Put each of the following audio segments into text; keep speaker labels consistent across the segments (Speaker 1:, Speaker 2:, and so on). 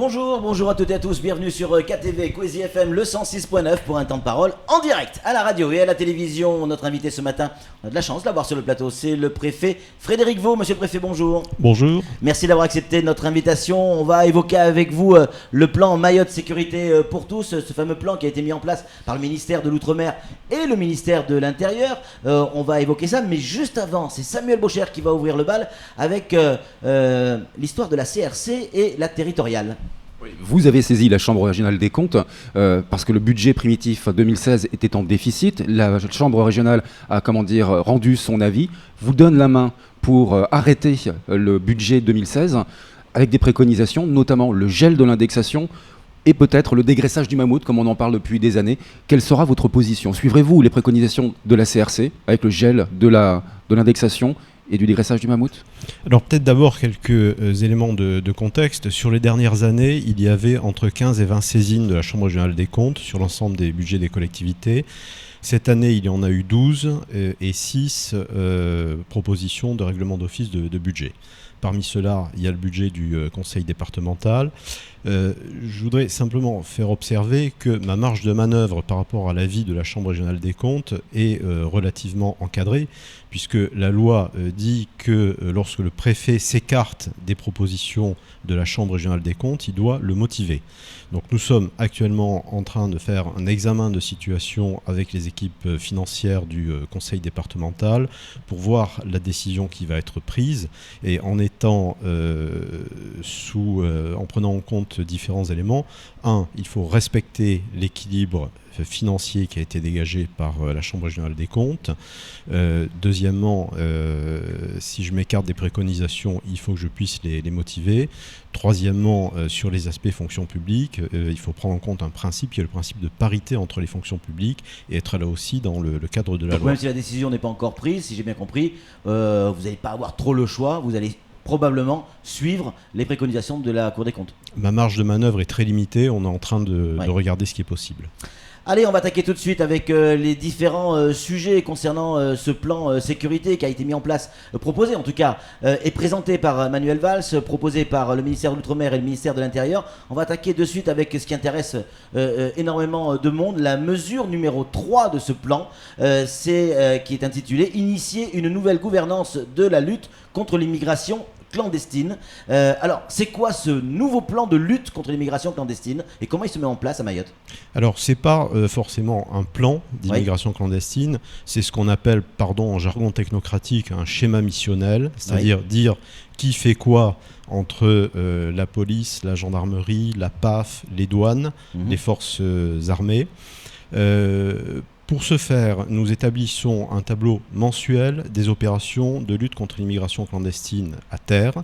Speaker 1: Bonjour à toutes et à tous, bienvenue sur KTV Coésie FM le 106.9 pour un temps de parole en direct à la radio et à la télévision. Notre invité ce matin, on a de la chance de l'avoir sur le plateau, c'est le préfet Frédéric Vaux. Monsieur le préfet, bonjour.
Speaker 2: Bonjour.
Speaker 1: Merci d'avoir accepté notre invitation. On va évoquer avec vous le plan Mayotte Sécurité pour tous, ce fameux plan qui a été mis en place par le ministère de l'Outre-mer et le ministère de l'Intérieur. On va évoquer ça, mais juste avant, c'est Samuel Baucher qui va ouvrir le bal avec l'histoire de la CRC et la territoriale.
Speaker 3: Vous avez saisi la Chambre régionale des comptes parce que le budget primitif 2016 était en déficit. La Chambre régionale a rendu son avis, vous donne la main pour arrêter le budget 2016 avec des préconisations, notamment le gel de l'indexation et peut-être le dégraissage du mammouth, comme on en parle depuis des années. Quelle sera votre position ? Suivrez-vous les préconisations de la CRC avec le gel de l'indexation et du dégraissage du mammouth ?
Speaker 2: Alors peut-être d'abord quelques éléments de contexte. Sur les dernières années, il y avait entre 15 et 20 saisines de la Chambre régionale des comptes sur l'ensemble des budgets des collectivités. Cette année, il y en a eu 12 et 6 propositions de règlement d'office de budget. Parmi ceux-là, il y a le budget du conseil départemental. Je voudrais simplement faire observer que ma marge de manœuvre par rapport à l'avis de la Chambre régionale des comptes est relativement encadrée, puisque la loi dit que lorsque le préfet s'écarte des propositions de la Chambre régionale des comptes, il doit le motiver. Donc nous sommes actuellement en train de faire un examen de situation avec les équipes financières du conseil départemental pour voir la décision qui va être prise, et en prenant en compte différents éléments. Il faut respecter l'équilibre financier qui a été dégagé par la Chambre régionale des comptes. Deuxièmement, si je m'écarte des préconisations, il faut que je puisse les motiver. Troisièmement, sur les aspects fonction publique, il faut prendre en compte un principe qui est le principe de parité entre les fonctions publiques et être là aussi dans le cadre de la loi.
Speaker 1: Même si la décision n'est pas encore prise, si j'ai bien compris, vous n'allez pas avoir trop le choix, vous allez probablement suivre les préconisations de la Cour des comptes.
Speaker 2: Ma marge de manœuvre est très limitée, on est en train de regarder ce qui est possible.
Speaker 1: Allez, on va attaquer tout de suite avec les différents sujets concernant ce plan sécurité qui a été mis en place, proposé en tout cas, et présenté par Manuel Valls, proposé par le ministère de l'Outre-mer et le ministère de l'Intérieur. On va attaquer de suite avec ce qui intéresse énormément de monde, la mesure numéro 3 de ce plan, qui est intitulée « Initier une nouvelle gouvernance de la lutte contre l'immigration clandestine ». Alors, c'est quoi ce nouveau plan de lutte contre l'immigration clandestine et comment il se met en place à Mayotte ?
Speaker 2: Alors, c'est pas forcément un plan d'immigration clandestine, c'est ce qu'on appelle, en jargon technocratique, un schéma missionnel, c'est-à-dire dire qui fait quoi entre la police, la gendarmerie, la PAF, les douanes, les forces armées. Pour ce faire, nous établissons un tableau mensuel des opérations de lutte contre l'immigration clandestine à terre.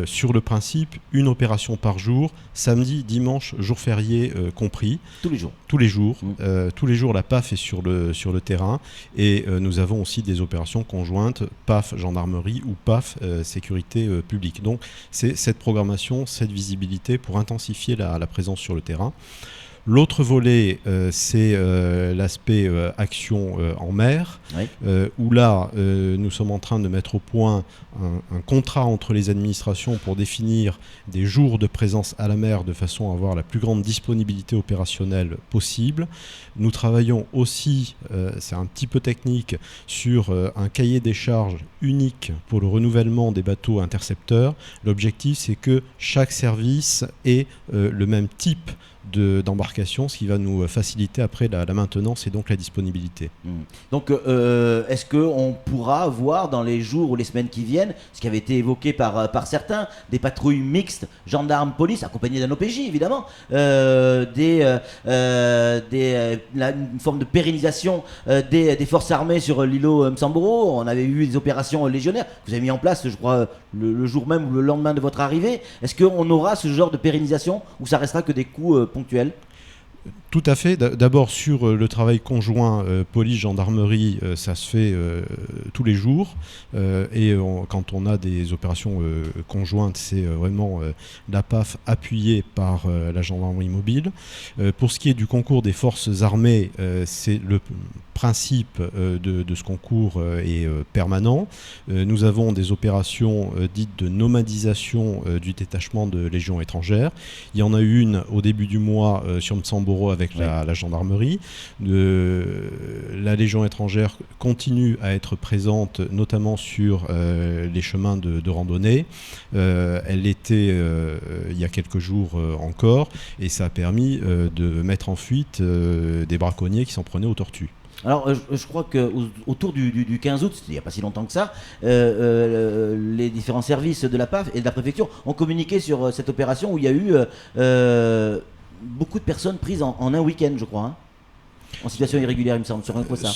Speaker 2: Sur le principe, une opération par jour, samedi, dimanche, jour férié compris.
Speaker 1: Tous les jours.
Speaker 2: Tous les jours. Tous les jours, la PAF est sur le terrain. Et nous avons aussi des opérations conjointes, PAF gendarmerie ou PAF sécurité publique. Donc, c'est cette programmation, cette visibilité pour intensifier la présence sur le terrain. L'autre volet, c'est l'aspect action en mer, où là, nous sommes en train de mettre au point un contrat entre les administrations pour définir des jours de présence à la mer de façon à avoir la plus grande disponibilité opérationnelle possible. Nous travaillons aussi, c'est un petit peu technique, sur un cahier des charges unique pour le renouvellement des bateaux intercepteurs. L'objectif, c'est que chaque service ait le même type d'embarcation, ce qui va nous faciliter après la maintenance et donc la disponibilité.
Speaker 1: Donc est-ce qu'on pourra voir dans les jours ou les semaines qui viennent, ce qui avait été évoqué par certains, des patrouilles mixtes, gendarmes, police, accompagnées d'un OPJ évidemment, une forme de pérennisation des forces armées sur l'îlot Msamboro. On avait eu des opérations légionnaires que vous avez mis en place, je crois, le jour même ou le lendemain de votre arrivée. Est-ce qu'on aura ce genre de pérennisation ou ça restera que des coups ponctuels ?
Speaker 2: Tout à fait. D'abord sur le travail conjoint police-gendarmerie, ça se fait tous les jours. Quand on a des opérations conjointes, c'est vraiment la PAF appuyée par la gendarmerie mobile. Pour ce qui est du concours des forces armées, c'est le principe de ce concours est permanent. Nous avons des opérations dites de nomadisation du détachement de Légion étrangère. Il y en a eu une au début du mois sur Msamboro avec la gendarmerie. La Légion étrangère continue à être présente notamment sur les chemins de randonnée. Elle l'était il y a quelques jours encore et ça a permis de mettre en fuite des braconniers qui s'en prenaient aux tortues.
Speaker 1: Alors, je crois qu'autour du 15 août, c'était il n'y a pas si longtemps que ça, les différents services de la PAF et de la préfecture ont communiqué sur cette opération où il y a eu beaucoup de personnes prises en un week-end, je crois, hein, en situation irrégulière, il me semble, sur un quoi ça.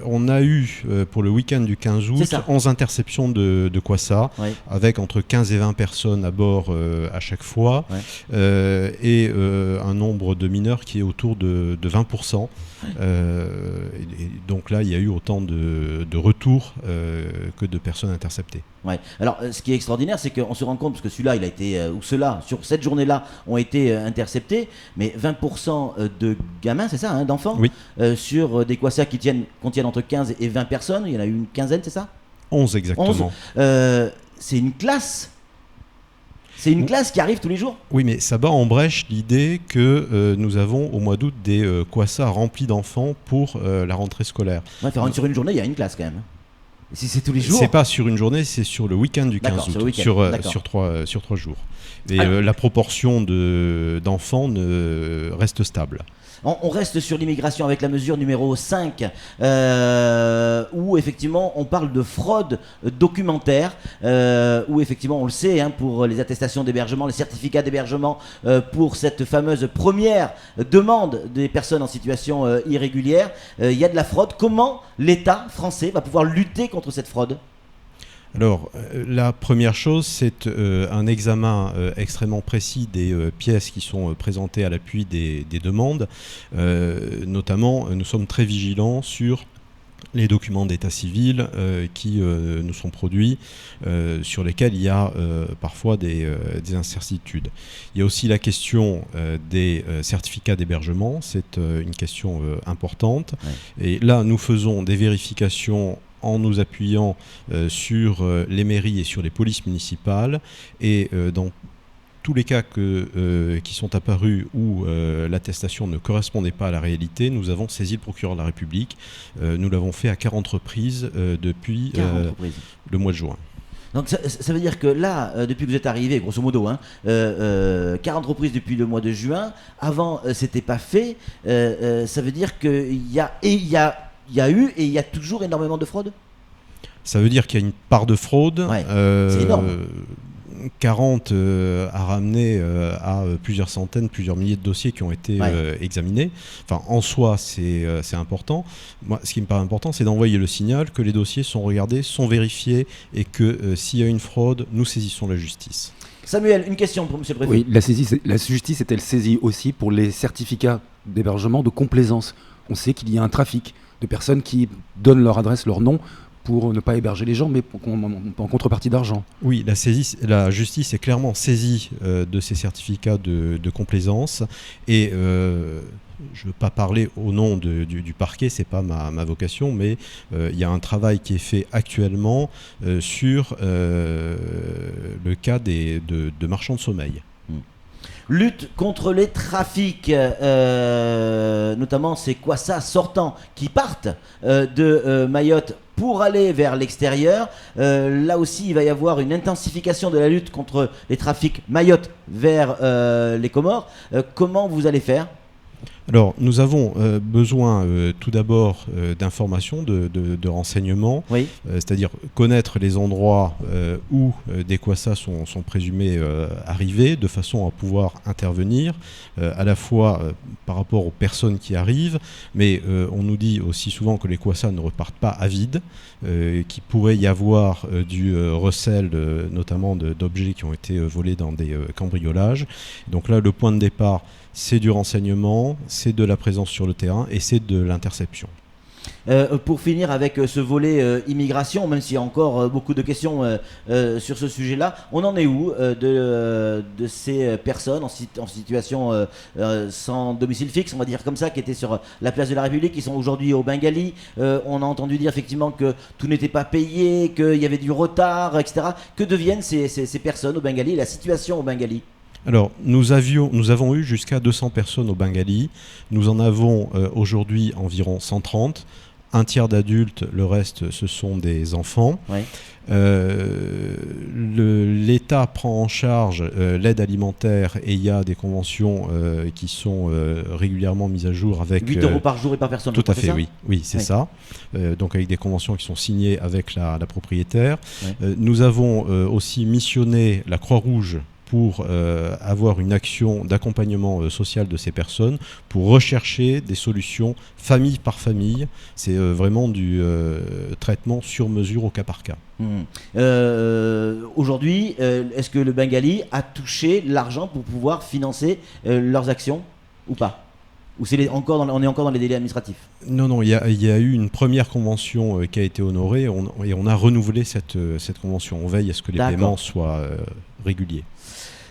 Speaker 2: On a eu, pour le week-end du 15 août, 11 interceptions de Kwassa, avec entre 15 et 20 personnes à bord à chaque fois, et un nombre de mineurs qui est autour de 20%. Et donc là, il y a eu autant de retours que de personnes interceptées.
Speaker 1: Ouais. Alors, ce qui est extraordinaire, c'est qu'on se rend compte, parce que celui-là, il a été, ou ceux-là, sur cette journée-là, ont été interceptés, mais 20% de gamins, c'est ça, hein, d'enfants, sur des Kwassa qui contiennent entre 15 et 20 personnes, il y en a eu une quinzaine, c'est ça ?
Speaker 2: 11 exactement.
Speaker 1: 11. C'est une classe. C'est une classe qui arrive tous les jours.
Speaker 2: Oui, mais ça bat en brèche l'idée que nous avons au mois d'août des Kwassa remplis d'enfants pour la rentrée scolaire.
Speaker 1: Sur une journée, il y a une classe quand même. Si c'est tous les jours.
Speaker 2: C'est pas sur une journée, c'est sur le week-end du 15 août, sur 3 jours. Et la proportion d'enfants reste stable.
Speaker 1: On reste sur l'immigration avec la mesure numéro 5, où effectivement on parle de fraude documentaire, où effectivement on le sait, hein, pour les attestations d'hébergement, les certificats d'hébergement, pour cette fameuse première demande des personnes en situation irrégulière, il y a de la fraude. Comment l'État français va pouvoir lutter contre cette fraude ?
Speaker 2: Alors, la première chose, c'est un examen extrêmement précis des pièces qui sont présentées à l'appui des demandes. Notamment, nous sommes très vigilants sur les documents d'état civil qui nous sont produits, sur lesquels il y a parfois des incertitudes. Il y a aussi la question des certificats d'hébergement, c'est une question importante. Et là, nous faisons des vérifications en nous appuyant sur les mairies et sur les polices municipales. Et dans tous les cas qui sont apparus où l'attestation ne correspondait pas à la réalité, nous avons saisi le procureur de la République. Nous l'avons fait à 40 reprises depuis le mois de juin.
Speaker 1: Donc ça veut dire que là, depuis que vous êtes arrivé, grosso modo, 40 reprises depuis le mois de juin, avant c'était pas fait, ça veut dire qu'il y a eu et il y a toujours énormément de fraude ?
Speaker 2: Ça veut dire qu'il y a une part de fraude.
Speaker 1: C'est énorme.
Speaker 2: 40 a ramené à plusieurs centaines, plusieurs milliers de dossiers qui ont été examinés. Enfin, en soi, c'est important. Moi, ce qui me paraît important, c'est d'envoyer le signal que les dossiers sont regardés, sont vérifiés et que s'il y a une fraude, nous saisissons la justice.
Speaker 1: Samuel, une question pour M. le Préfet.
Speaker 3: Oui, la justice est-elle saisie aussi pour les certificats d'hébergement de complaisance ? On sait qu'il y a un trafic de personnes qui donnent leur adresse, leur nom, pour ne pas héberger les gens, mais en contrepartie d'argent. Oui,
Speaker 2: la justice est clairement saisie de ces certificats de complaisance. Et je ne veux pas parler au nom du parquet, ce n'est pas ma vocation, mais il y a un travail qui est fait actuellement sur le cas de marchands de sommeil.
Speaker 1: Lutte contre les trafics, notamment ces Kwassa sortants qui partent de Mayotte pour aller vers l'extérieur. Là aussi, il va y avoir une intensification de la lutte contre les trafics Mayotte vers les Comores. Comment vous allez faire ?
Speaker 2: Alors, nous avons besoin tout d'abord d'informations, de renseignements,
Speaker 1: Oui.
Speaker 2: C'est-à-dire connaître les endroits où des Kwassa sont présumés arriver, de façon à pouvoir intervenir, à la fois par rapport aux personnes qui arrivent, mais on nous dit aussi souvent que les Kwassa ne repartent pas à vide, qu'il pourrait y avoir du recel, notamment d'objets qui ont été volés dans des cambriolages. Donc là, le point de départ, c'est du renseignement, c'est de la présence sur le terrain et c'est de l'interception.
Speaker 1: Pour finir avec ce volet immigration, même s'il y a encore beaucoup de questions sur ce sujet-là, on en est où de ces personnes en situation sans domicile fixe, on va dire comme ça, qui étaient sur la place de la République, qui sont aujourd'hui au Bengali. On a entendu dire effectivement que tout n'était pas payé, qu'il y avait du retard, etc. Que deviennent ces personnes au Bengali, la situation au Bengali?
Speaker 2: Alors, nous avons eu jusqu'à 200 personnes au Bengali. Nous en avons aujourd'hui environ 130. Un tiers d'adultes, le reste, ce sont des enfants.
Speaker 1: Oui.
Speaker 2: L'État prend en charge l'aide alimentaire et il y a des conventions qui sont régulièrement mises à jour avec...
Speaker 1: 8 euros par jour et par personne.
Speaker 2: Tout à fait, oui. Oui, c'est
Speaker 1: Oui.
Speaker 2: ça. Donc avec des conventions qui sont signées avec la propriétaire.
Speaker 1: Oui.
Speaker 2: Nous avons aussi missionné la Croix-Rouge pour avoir une action d'accompagnement social de ces personnes, pour rechercher des solutions famille par famille. C'est vraiment du traitement sur mesure au cas par cas.
Speaker 1: Aujourd'hui, est-ce que le Bengali a touché l'argent pour pouvoir financer leurs actions ou pas? Ou on est encore dans les délais administratifs?
Speaker 2: Non, il y a eu une première convention qui a été honorée et on a renouvelé cette convention. On veille à ce que les paiements soient réguliers.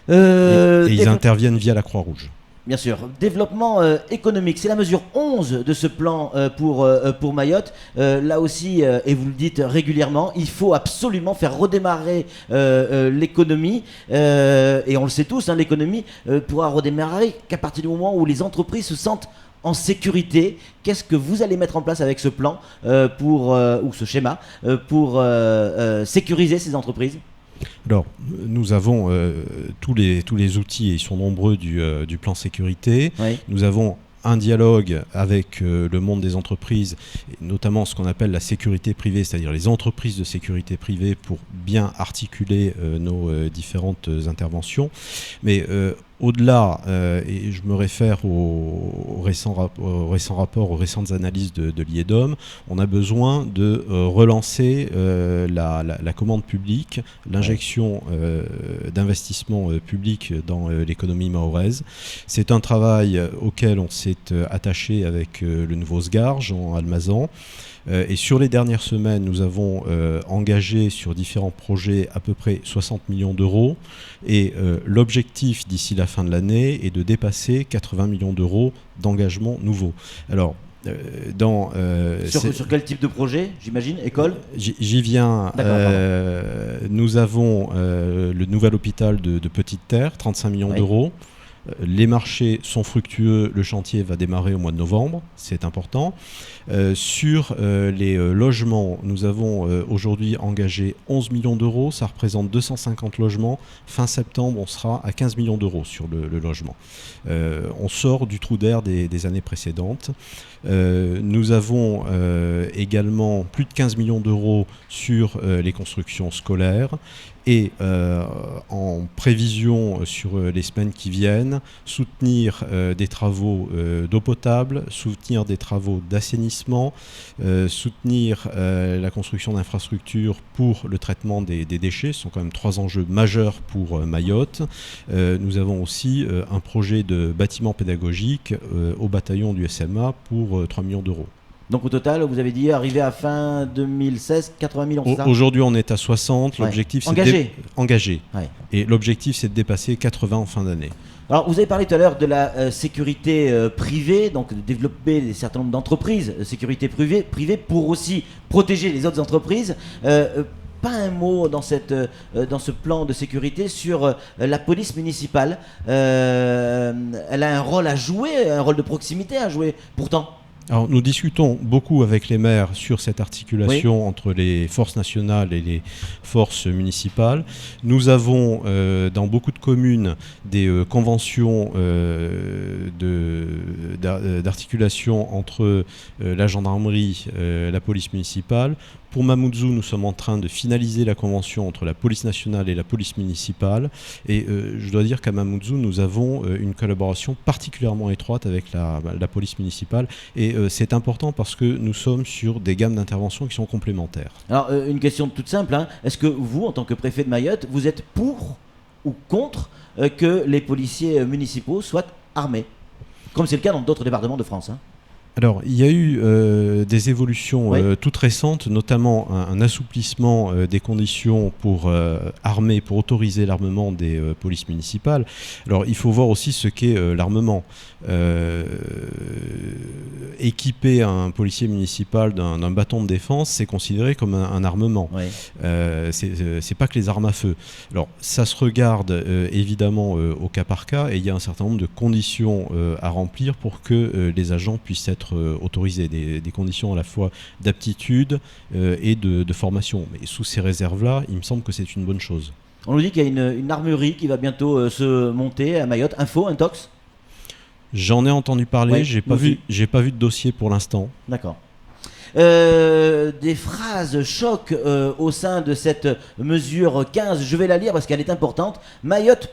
Speaker 2: Et ils interviennent via la Croix-Rouge.
Speaker 1: Bien sûr. Développement économique, c'est la mesure 11 de ce plan pour Mayotte. Là aussi, et vous le dites régulièrement, il faut absolument faire redémarrer l'économie. Et on le sait tous, l'économie pourra redémarrer qu'à partir du moment où les entreprises se sentent en sécurité. Qu'est-ce que vous allez mettre en place avec ce plan ou ce schéma pour sécuriser ces entreprises?
Speaker 2: Alors, nous avons tous les outils, et ils sont nombreux, du plan sécurité.
Speaker 1: Oui.
Speaker 2: Nous avons un dialogue avec le monde des entreprises, et notamment ce qu'on appelle la sécurité privée, c'est-à-dire les entreprises de sécurité privée, pour bien articuler nos différentes interventions. Mais au-delà, et je me réfère aux récents rapports, aux récentes analyses de l'IEDOM, on a besoin de relancer la commande publique, l'injection d'investissements publics dans l'économie mahoraise. C'est un travail auquel on s'est attaché avec le nouveau SGAR, Jean Almazan. Et sur les dernières semaines, nous avons engagé sur différents projets à peu près 60 millions d'euros. Et l'objectif d'ici la fin de l'année est de dépasser 80 millions d'euros d'engagement nouveau. Alors,
Speaker 1: sur quel type de projet, j'imagine? École?
Speaker 2: J'y viens. Nous avons le nouvel hôpital de Petite-Terre, 35 millions d'euros. Les marchés sont fructueux, le chantier va démarrer au mois de novembre, c'est important. Sur les logements, nous avons aujourd'hui engagé 11 millions d'euros, ça représente 250 logements. Fin septembre, on sera à 15 millions d'euros sur le logement. On sort du trou d'air des années précédentes. Nous avons également plus de 15 millions d'euros sur les constructions scolaires. Et en prévision sur les semaines qui viennent, soutenir des travaux d'eau potable, soutenir des travaux d'assainissement, soutenir la construction d'infrastructures pour le traitement des déchets. Ce sont quand même 3 enjeux majeurs pour Mayotte. Nous avons aussi un projet de bâtiment pédagogique au bataillon du SMA pour 3 millions d'euros.
Speaker 1: Donc au total, vous avez dit arriver à fin 2016, 80 millions, c'est ça?
Speaker 2: Aujourd'hui, on est à 60. L'objectif, c'est engagé.
Speaker 1: Ouais.
Speaker 2: Et l'objectif, c'est de dépasser 80 en fin d'année.
Speaker 1: Alors, vous avez parlé tout à l'heure de la sécurité privée, donc de développer un certain nombre d'entreprises, sécurité privée pour aussi protéger les autres entreprises. Pas un mot dans ce plan de sécurité sur la police municipale. Elle a un rôle à jouer, un rôle de proximité à jouer, pourtant.
Speaker 2: Alors, nous discutons beaucoup avec les maires sur cette articulation entre les forces nationales et les forces municipales. Nous avons dans beaucoup de communes des conventions d'articulation entre la gendarmerie, la police municipale. Pour Mamoudzou, nous sommes en train de finaliser la convention entre la police nationale et la police municipale. Et je dois dire qu'à Mamoudzou, nous avons une collaboration particulièrement étroite avec la police municipale. Et c'est important parce que nous sommes sur des gammes d'intervention qui sont complémentaires.
Speaker 1: Alors, une question toute simple, hein. Est-ce que vous, en tant que préfet de Mayotte, vous êtes pour ou contre que les policiers municipaux soient armés, comme c'est le cas dans d'autres départements de France, hein?
Speaker 2: Alors, il y a eu des évolutions toutes récentes, notamment un assouplissement des conditions pour pour autoriser l'armement des polices municipales. Alors, il faut voir aussi ce qu'est l'armement. Équiper un policier municipal d'un bâton de défense, c'est considéré comme un armement.
Speaker 1: Ouais.
Speaker 2: C'est pas que les armes à feu. Alors, ça se regarde évidemment au cas par cas, et il y a un certain nombre de conditions à remplir pour que les agents puissent être autorisés, des conditions à la fois d'aptitude et de formation. Mais sous ces réserves-là, il me semble que c'est une bonne chose.
Speaker 1: On nous dit qu'il y a une armurerie qui va bientôt se monter à Mayotte. Info, intox?
Speaker 2: J'en ai entendu parler,
Speaker 1: Ouais,
Speaker 2: j'ai pas vu de dossier pour l'instant.
Speaker 1: D'accord. Des phrases choc au sein de cette mesure 15, je vais la lire parce qu'elle est importante. Mayotte,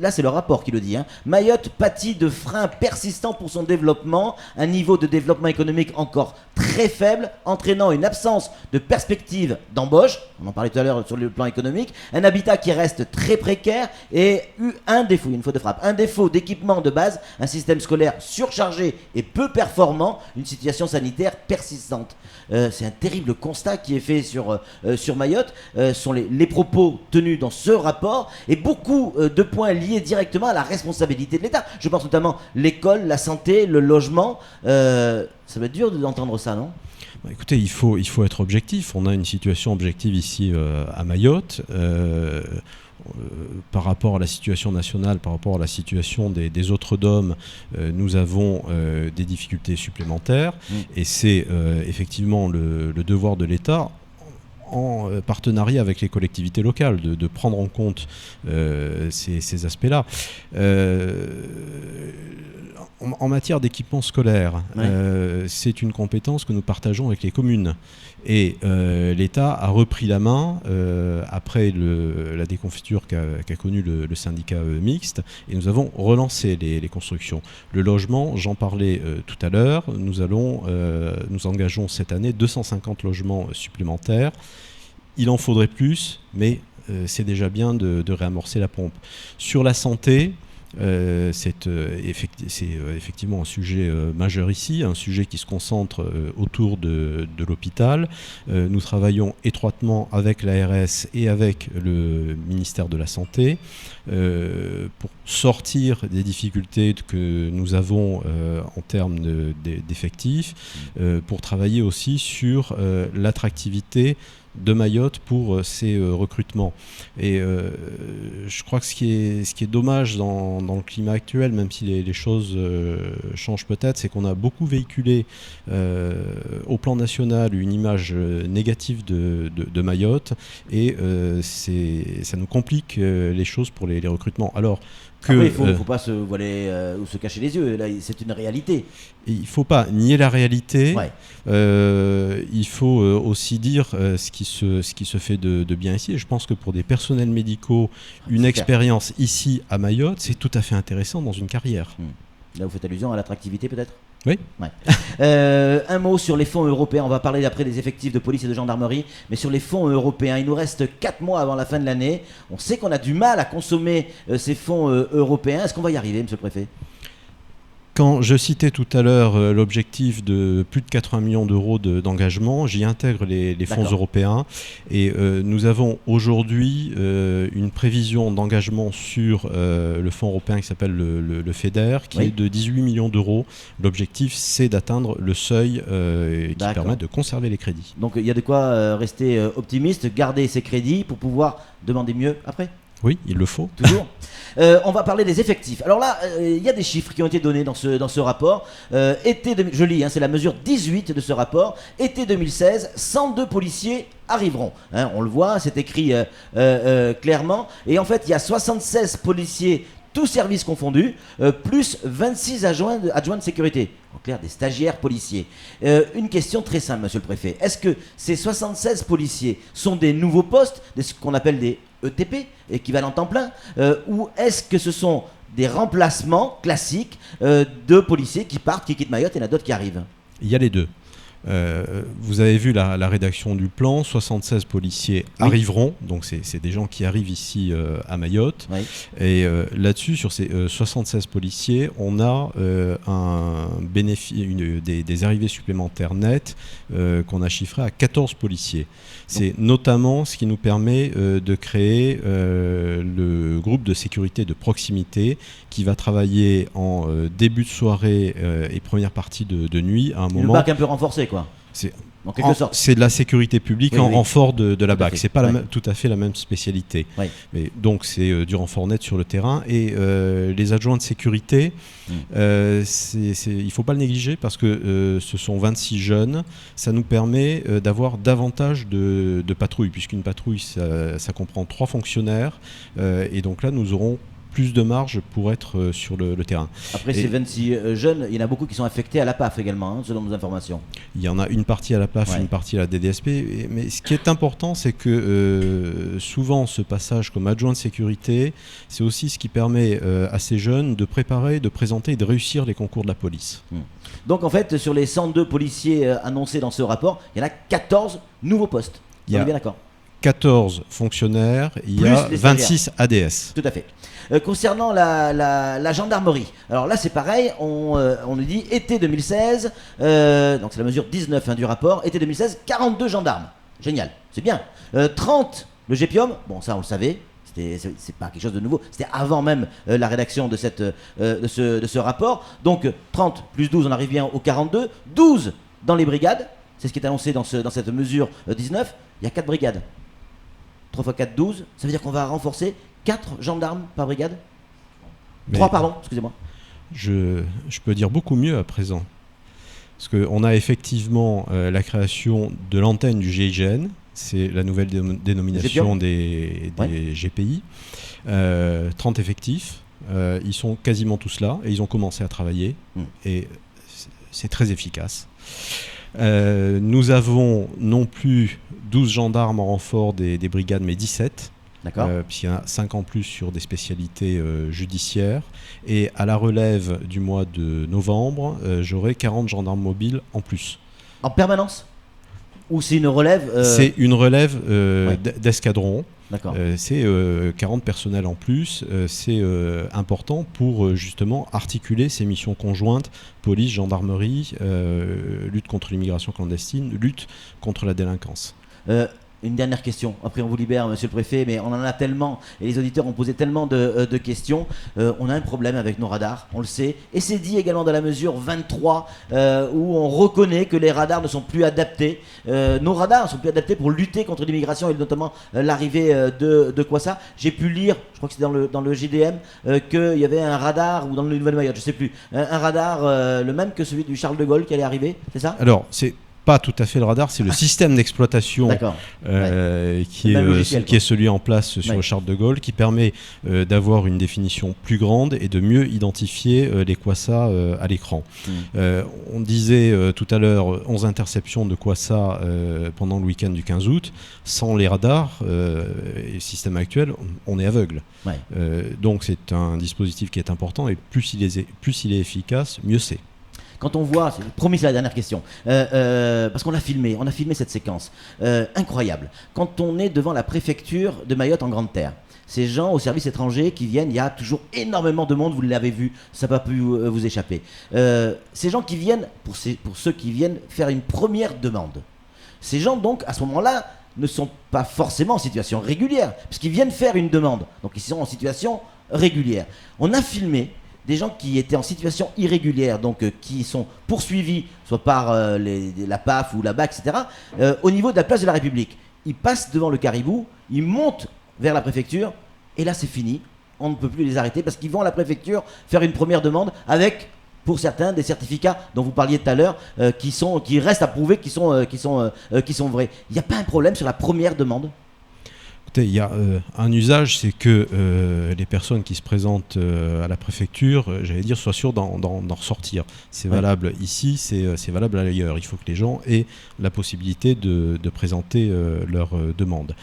Speaker 1: là c'est le rapport qui le dit, hein. Mayotte pâtit de freins persistants pour son développement, un niveau de développement économique encore très faible, entraînant une absence de perspective d'embauche, on en parlait tout à l'heure sur le plan économique, un habitat qui reste très précaire et un défaut, une faute de frappe, un défaut d'équipement de base, un système scolaire surchargé et peu performant, une situation sanitaire persistante. C'est un terrible constat qui est fait sur Mayotte, sont les propos tenus dans ce rapport et beaucoup de points liés directement à la responsabilité de l'État. Je pense notamment l'école, la santé, le logement. Ça va être dur d'entendre ça, non ?
Speaker 2: Écoutez, il faut être objectif. On a une situation objective ici à Mayotte. Par rapport à la situation nationale, par rapport à la situation des autres DOM, nous avons des difficultés supplémentaires et c'est effectivement le devoir de l'État, en partenariat avec les collectivités locales, de prendre en compte ces aspects-là. En matière d'équipement scolaire, c'est une compétence que nous partageons avec les communes. Et l'État a repris la main après la déconfiture qu'a connue le syndicat mixte, et nous avons relancé les constructions. Le logement, j'en parlais tout à l'heure, nous engageons cette année 250 logements supplémentaires. Il en faudrait plus, mais c'est déjà bien de réamorcer la pompe. Sur la santé, c'est effectivement un sujet majeur ici, un sujet qui se concentre autour de l'hôpital. Nous travaillons étroitement avec l'ARS et avec le ministère de la Santé pour sortir des difficultés que nous avons en termes d'effectifs, pour travailler aussi sur l'attractivité de Mayotte pour ces recrutements. Et je crois que ce qui est dommage dans le climat actuel, même si les choses changent peut-être, c'est qu'on a beaucoup véhiculé au plan national une image négative de Mayotte, et ça nous complique les choses pour les recrutements. Alors
Speaker 1: il ne faut pas se voiler ou se cacher les yeux, là, c'est une réalité.
Speaker 2: Il ne faut pas nier la réalité, il faut aussi dire ce qui se fait de bien ici. Et je pense que pour des personnels médicaux, une expérience ici à Mayotte, c'est tout à fait intéressant dans une carrière.
Speaker 1: Là, vous faites allusion à l'attractivité peut-être ?
Speaker 2: Oui.
Speaker 1: Ouais. Un mot sur les fonds européens. On va parler après des effectifs de police et de gendarmerie, mais sur les fonds européens, il nous reste 4 mois avant la fin de l'année. On sait qu'on a du mal à consommer ces fonds européens. Est-ce qu'on va y arriver, monsieur le préfet ?
Speaker 2: Quand je citais tout à l'heure l'objectif de plus de 80 millions d'euros d'engagement, j'y intègre les fonds européens, et nous avons aujourd'hui une prévision d'engagement sur le fonds européen qui s'appelle le FEDER, qui est de 18 millions d'euros. L'objectif, c'est d'atteindre le seuil qui permet de conserver les crédits.
Speaker 1: Donc il y a de quoi rester optimiste, garder ces crédits pour pouvoir demander mieux après ?
Speaker 2: Oui, il le faut.
Speaker 1: Toujours. On va parler des effectifs. Alors là, il y a des chiffres qui ont été donnés dans ce rapport. Je lis, c'est la mesure 18 de ce rapport. Été 2016, 102 policiers arriveront. On le voit, c'est écrit clairement. Et en fait, il y a 76 policiers, tous services confondus, plus 26 adjoints de sécurité. En clair, des stagiaires policiers. Une question très simple, monsieur le préfet. Est-ce que ces 76 policiers sont des nouveaux postes, ce qu'on appelle des ETP, équivalent temps plein, ou est-ce que ce sont des remplacements classiques de policiers qui partent, qui quittent Mayotte, et il y en a d'autres qui arrivent?
Speaker 2: Il y a les deux. Vous avez vu la rédaction du plan, 76 policiers arriveront, donc c'est des gens qui arrivent ici à Mayotte. Oui. Et là-dessus, sur ces 76 policiers, on a des arrivées supplémentaires nettes qu'on a chiffrées à 14 policiers. C'est notamment ce qui nous permet de créer le groupe de sécurité de proximité qui va travailler en début de soirée et première partie de nuit à un moment.
Speaker 1: Le bac un peu renforcé, quoi. En quelque sorte.
Speaker 2: C'est de la sécurité publique en renfort de la BAC. C'est pas tout à fait la même spécialité.
Speaker 1: Oui.
Speaker 2: Mais donc c'est du renfort net sur le terrain. Et les adjoints de sécurité, il ne faut pas le négliger parce que ce sont 26 jeunes. Ça nous permet d'avoir davantage de patrouilles, puisqu'une patrouille, ça comprend 3 fonctionnaires. Et donc là, nous aurons plus de marge pour être sur le terrain.
Speaker 1: Après ces 26 jeunes, il y en a beaucoup qui sont affectés à la PAF également, selon nos informations.
Speaker 2: Il y en a une partie à la PAF, une partie à la DDSP. Mais ce qui est important, c'est que souvent, ce passage comme adjoint de sécurité, c'est aussi ce qui permet à ces jeunes de préparer, de présenter et de réussir les concours de la police.
Speaker 1: Donc en fait, sur les 102 policiers annoncés dans ce rapport, il y en a 14 nouveaux postes. On est bien d'accord?
Speaker 2: 14 fonctionnaires, il y a 26 ADS.
Speaker 1: Tout à fait. Concernant la gendarmerie, alors là c'est pareil, on nous dit été 2016, donc c'est la mesure 19 du rapport, été 2016, 42 gendarmes. Génial, c'est bien. 30 le GPIOM, bon ça on le savait, c'est pas quelque chose de nouveau, c'était avant même la rédaction de ce rapport. Donc 30 plus 12, on arrive bien aux 42, 12 dans les brigades, c'est ce qui est annoncé dans cette mesure 19, il y a 4 brigades. 3 x 4, 12, ça veut dire qu'on va renforcer 4 gendarmes par brigade. 3, pardon, excusez-moi.
Speaker 2: Je peux dire beaucoup mieux à présent. Parce qu'on a effectivement la création de l'antenne du GIGN, c'est la nouvelle dénomination des GPI. 30 effectifs, ils sont quasiment tous là et ils ont commencé à travailler. Et c'est très efficace. Nous avons non plus 12 gendarmes en renfort des brigades, mais 17. Puisqu'il y en a 5 en plus sur des spécialités judiciaires. Et à la relève du mois de novembre, j'aurai 40 gendarmes mobiles en plus.
Speaker 1: En permanence? Ou c'est une relève
Speaker 2: C'est une relève d'escadron. C'est 40 personnels en plus. C'est important pour justement articuler ces missions conjointes, police, gendarmerie, lutte contre l'immigration clandestine, lutte contre la délinquance.
Speaker 1: Une dernière question, après on vous libère monsieur le préfet, mais on en a tellement, et les auditeurs ont posé tellement de questions. On a un problème avec nos radars, on le sait, et c'est dit également dans la mesure 23 où on reconnaît que les radars ne sont plus adaptés. Nos radars ne sont plus adaptés pour lutter contre l'immigration et notamment l'arrivée de Kwassa. J'ai pu lire, je crois que c'était dans le JDM, qu'il y avait un radar, ou dans le Nouvelle-Mayotte, je ne sais plus, un radar le même que celui du Charles de Gaulle qui allait arriver, c'est ça?
Speaker 2: Alors, c'est pas tout à fait le radar, c'est le système d'exploitation qui est celui en place sur le Charles de Gaulle, qui permet d'avoir une définition plus grande et de mieux identifier les Kwassa à l'écran. On disait tout à l'heure 11 interceptions de Kwassa pendant le week-end du 15 août. Sans les radars et le système actuel, on est aveugle. Donc c'est un dispositif qui est important et plus il est efficace, mieux c'est.
Speaker 1: Quand on voit, promis c'est la dernière question, parce qu'on a filmé cette séquence, incroyable. Quand on est devant la préfecture de Mayotte en Grande Terre, ces gens au service étranger qui viennent, il y a toujours énormément de monde, vous l'avez vu, ça n'a pas pu vous échapper. Ces gens qui viennent, pour ceux qui viennent faire une première demande, ces gens donc à ce moment-là ne sont pas forcément en situation régulière, puisqu'ils viennent faire une demande, donc ils sont en situation régulière. On a filmé des gens qui étaient en situation irrégulière, donc qui sont poursuivis, soit par la PAF ou la BAC, etc., au niveau de la place de la République. Ils passent devant le caribou, ils montent vers la préfecture, Et là, c'est fini. On ne peut plus les arrêter parce qu'ils vont à la préfecture faire une première demande avec, pour certains, des certificats dont vous parliez tout à l'heure, qui restent à prouver, qui sont vrais. Il n'y a pas un problème sur la première demande?
Speaker 2: Il y a un usage, c'est que les personnes qui se présentent à la préfecture, j'allais dire, soient sûres d'en ressortir. C'est valable ici, c'est valable ailleurs. Il faut que les gens aient la possibilité de présenter leur demande.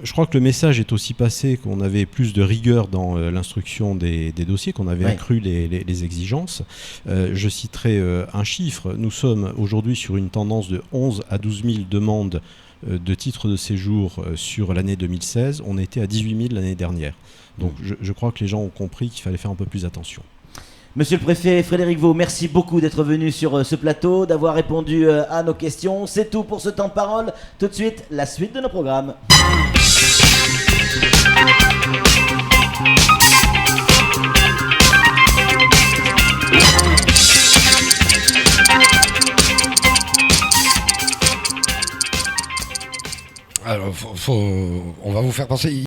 Speaker 2: Je crois que le message est aussi passé qu'on avait plus de rigueur dans l'instruction des dossiers, qu'on avait accru les exigences. Je citerai un chiffre. Nous sommes aujourd'hui sur une tendance de 11 à 12 000 demandes de titres de séjour sur l'année 2016. On était à 18 000 l'année dernière. Donc je crois que les gens ont compris qu'il fallait faire un peu plus attention.
Speaker 1: Monsieur le préfet Frédéric Vaux, merci beaucoup d'être venu sur ce plateau, d'avoir répondu à nos questions. C'est tout pour ce temps de parole. Tout de suite, la suite de nos programmes.
Speaker 4: Alors, on va vous faire penser.